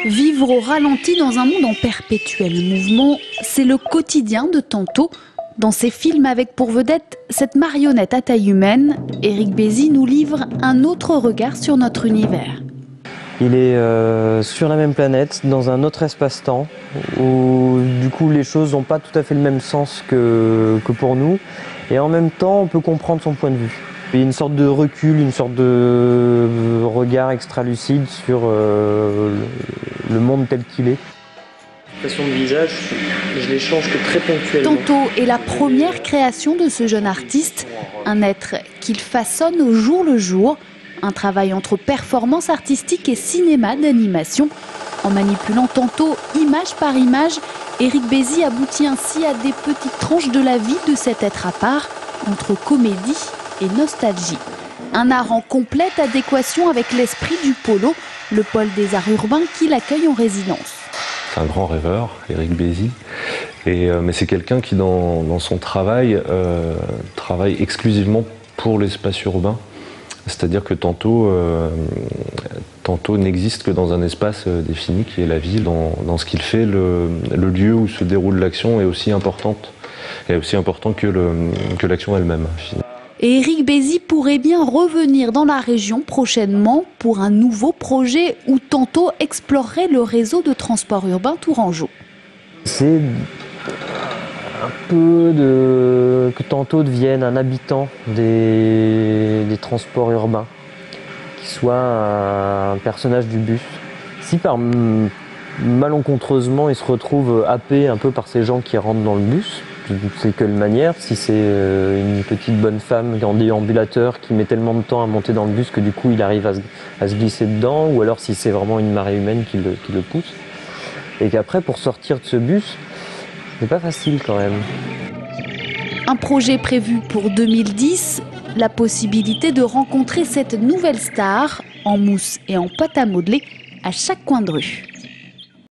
Vivre au ralenti dans un monde en perpétuel mouvement, c'est le quotidien de Tanto. Dans ses films avec pour vedette cette marionnette à taille humaine, Éric Bézy nous livre un autre regard sur notre univers. Il est sur la même planète, dans un autre espace-temps, où du coup les choses n'ont pas tout à fait le même sens que pour nous. Et en même temps, on peut comprendre son point de vue. Il y a une sorte de recul, une sorte de regard extra-lucide sur le monde tel qu'il est. L'expression de visage, je les change que très ponctuellement. Tanto est la première création de ce jeune artiste, un être qu'il façonne au jour le jour. Un travail entre performance artistique et cinéma d'animation. En manipulant Tanto image par image, Éric Bézy aboutit ainsi à des petites tranches de la vie de cet être à part, entre comédie et nostalgie. Un art en complète adéquation avec l'esprit du Polo, le pôle des arts urbains qui l'accueille en résidence. C'est un grand rêveur, Éric Bézy, mais c'est quelqu'un qui dans son travail travaille exclusivement pour l'espace urbain. C'est-à-dire que Tanto n'existe que dans un espace défini qui est la ville. Dans ce qu'il fait, le lieu où se déroule l'action est aussi important que l'action elle-même. Et Éric Bézy pourrait bien revenir dans la région prochainement pour un nouveau projet où Tanto explorerait le réseau de transport urbain tourangeau. C'est un peu que Tanto devienne un habitant des transports urbains, qu'il soit un personnage du bus. Si par malencontreusement il se retrouve happé un peu par ces gens qui rentrent dans le bus, c'est quelle manière, si c'est une petite bonne femme en déambulateur qui met tellement de temps à monter dans le bus que du coup il arrive à se glisser dedans, ou alors si c'est vraiment une marée humaine qui le pousse. Et qu'après pour sortir de ce bus, c'est pas facile quand même. Un projet prévu pour 2010, la possibilité de rencontrer cette nouvelle star en mousse et en pâte à modeler à chaque coin de rue.